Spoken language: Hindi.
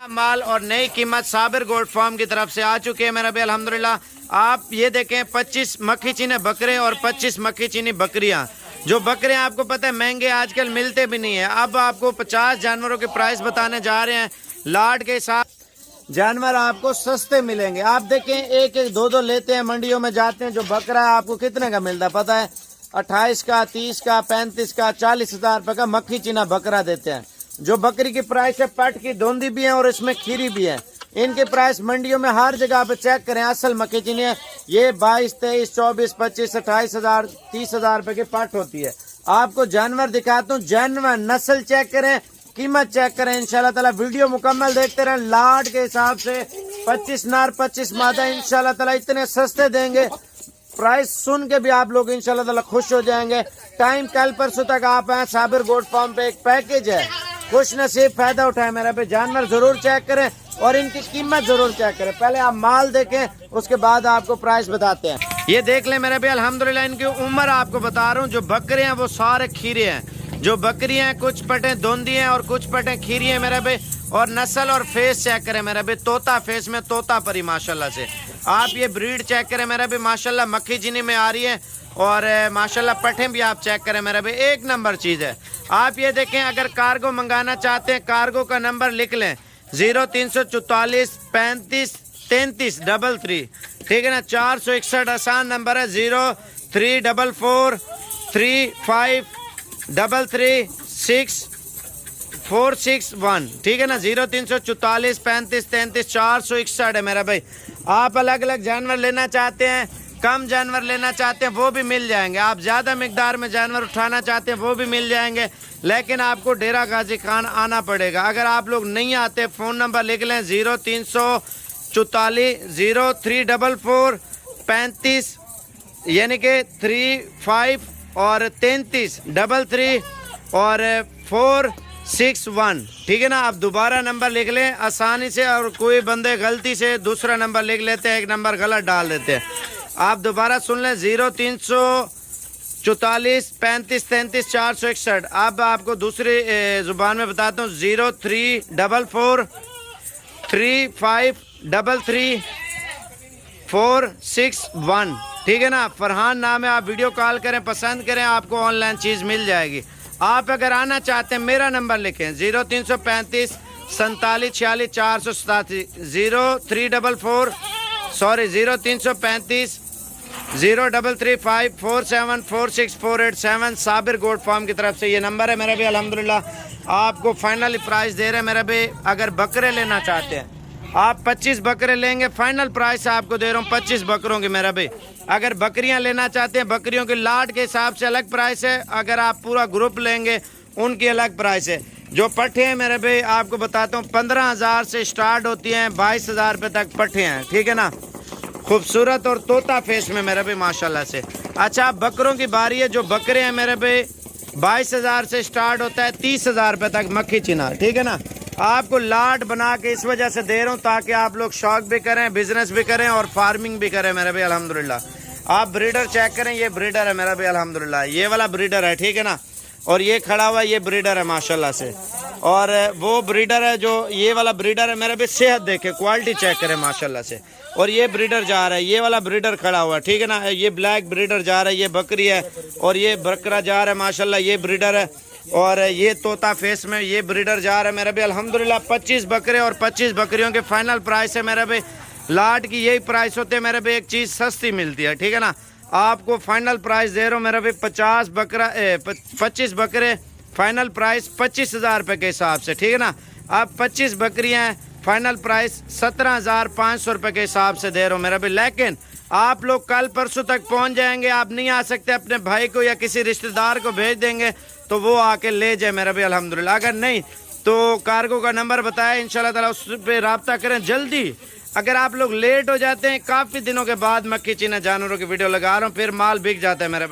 माल और नई कीमत साबिर गोल्ड फार्म की तरफ से आ चुके हैं मेरा भाई अल्हम्दुलिल्लाह। आप ये देखें 25 मक्खी चीने बकरे और 25 मक्खी चीनी बकरियां। जो बकरे आपको पता है महंगे आजकल मिलते भी नहीं है। अब आपको 50 जानवरों के प्राइस बताने जा रहे हैं। लाट के साथ जानवर आपको सस्ते मिलेंगे। आप देखें एक एक दो दो लेते हैं, मंडियों में जाते हैं, जो बकरा है आपको कितने का मिलता है पता है? 28 का, 30 का, 35 का, 40,000 रुपए का मक्खी चीना बकरा देते हैं। जो बकरी की प्राइस है, पट की धोंदी भी है और इसमें खीरी भी है। इनके प्राइस मंडियों में हर जगह पे चेक करें, असल मक्खी चीनी है। ये 22, 23, 24, 25, 28,000, 30,000 रुपए की पट होती है। आपको जानवर दिखाता हूँ, जानवर नस्ल चेक करें, कीमत चेक करें। इंशाल्लाह ताला वीडियो मुकम्मल देखते रहें। लाट के हिसाब से 25 नार 25 मादा इंशाल्लाह ताला इतने सस्ते देंगे, प्राइस सुन के भी आप लोग इंशाल्लाह ताला खुश हो जाएंगे। टाइम कल परसों तक आप आए साबिर गोल्ड फार्म पे, एक पैकेज है, खुश नसीब फायदा उठाए मेरा पे। जानवर जरूर चेक करें और इनकी कीमत जरूर चेक करें। पहले आप माल देखें, उसके बाद आपको प्राइस बताते हैं। ये देख लें मेरे भाई अल्हम्दुलिल्लाह। इनकी उम्र आपको बता रहा हूँ। जो बकरे हैं वो सारे खीरे हैं। जो बकरियां हैं कुछ पटे धोंदी हैं और कुछ पटे खीरी हैं मेरे भाई। और नस्ल और फेस चेक करें मेरे भाई। तोता फेस में तोता परी माशाल्लाह से। आप ये ब्रीड चेक करें मेरे भाई, माशाल्लाह मक्खी चीनी में आ रही है। और माशाल्लाह पठे भी आप चेक करें मेरे भाई, एक नंबर चीज़ है। आप ये देखें, अगर कार्गो मंगाना चाहते हैं, कार्गो का नंबर लिख लें 0344 35 33 33, ठीक है ना। 461 आसान नंबर है। 0344 35 33 461, ठीक है ना। 0344 35 33 461 है मेरा भाई। आप अलग अलग जानवर लेना चाहते हैं, कम जानवर लेना चाहते हैं, वो भी मिल जाएंगे। आप ज़्यादा मिकदार में जानवर उठाना चाहते हैं, वो भी मिल जाएंगे। लेकिन आपको डेरा गाजी खान आना पड़ेगा। अगर आप लोग नहीं आते, फ़ोन नंबर लिख लें 0344 0344 35 यानी कि 35 और 33 33 और 461, ठीक है ना। आप दोबारा नंबर लिख लें आसानी से। और कोई बंदे गलती से दूसरा नंबर लिख लेते हैं, एक नंबर गलत डाल देते हैं। आप दोबारा सुन लें 0344 35 33 461। अब आपको दूसरी जुबान में बताता हूँ 0344 35 33 461, ठीक है ना। फरहान नाम है। आप वीडियो कॉल करें, पसंद करें, आपको ऑनलाइन चीज़ मिल जाएगी। आप अगर आना चाहते हैं, मेरा नंबर लिखें 0335 47 46 487 0335 0335 47 46 487 साबिर गोल्ड फार्म की तरफ से ये नंबर है मेरा भी अल्हम्दुलिल्लाह। आपको फाइनल प्राइस दे रहे हैं मेरा भी। अगर बकरे लेना चाहते हैं, आप 25 बकरे लेंगे, फाइनल प्राइस आपको दे रहा हूँ 25 बकरों की मेरा भाई। अगर बकरियां लेना चाहते हैं, बकरियों के लाट के हिसाब से अलग प्राइस है। अगर आप पूरा ग्रुप लेंगे, उनकी अलग प्राइस है। जो पट्ठे हैं मेरे भाई, आपको बताता हूँ 15,000 से स्टार्ट होती हैं, 22,000 रुपये तक पट्ठे हैं, ठीक है ना। खूबसूरत और तोता फेस में मेरे भाई माशाल्लाह से। अच्छा, बकरों की बारी है। जो बकरे हैं मेरे भाई 22,000 से स्टार्ट होता है, 30,000 रुपये तक मक्खी चीना, ठीक है ना। आपको लाट बना के इस वजह से दे रहा हूँ ताकि आप लोग शौक भी करें, बिजनेस भी करें और फार्मिंग भी करें मेरे भाई अल्हम्दुलिल्लाह। आप ब्रीडर चेक करें, ये ब्रीडर है मेरा भाई अल्हम्दुलिल्लाह। ये वाला ब्रीडर है, ठीक है ना। और ये खड़ा हुआ ये ब्रीडर है माशाल्लाह से। और वो ब्रीडर है जो ये वाला ब्रीडर है मेरे भाई। सेहत देखे, क्वालिटी चेक करें माशाल्लाह से। और ये ब्रीडर जा रहा है, ये वाला ब्रीडर खड़ा हुआ, ठीक है ना। ये ब्लैक ब्रीडर जा रहा है, ये बकरी है। और ये बकरा जा रहा है माशाल्लाह, ये ब्रीडर है। और ये तोता फेस में ये ब्रीडर जा रहा है मेरा भाई अल्हम्दुलिल्लाह। 25 बकरे और 25 बकरियों के फाइनल प्राइस है मेरा भाई। लाट की यही प्राइस होते हैं मेरे भाई, एक चीज़ सस्ती मिलती है, ठीक है ना। आपको फाइनल प्राइस दे रहा हूँ मेरा भाई 25 बकरे, फाइनल प्राइस 25,000 रुपये के हिसाब से, ठीक है ना। आप 25 बकरियाँ हैं, फाइनल प्राइस 17,500 रुपये के हिसाब से दे रहा हूँ मेरा भाई। लेकिन आप लोग कल परसों तक पहुंच जाएंगे। आप नहीं आ सकते, अपने भाई को या किसी रिश्तेदार को भेज देंगे तो वो आके ले जाए मेरा भाई अल्हम्दुलिल्लाह। अगर नहीं तो कार्गो का नंबर बताया, इंशाल्लाह ताला उस पर रब्ता करें जल्दी। अगर आप लोग लेट हो जाते हैं, काफ़ी दिनों के बाद मक्खी चीना जानवरों की वीडियो लगा रहा हूँ, फिर माल बिक जाता है मेरा।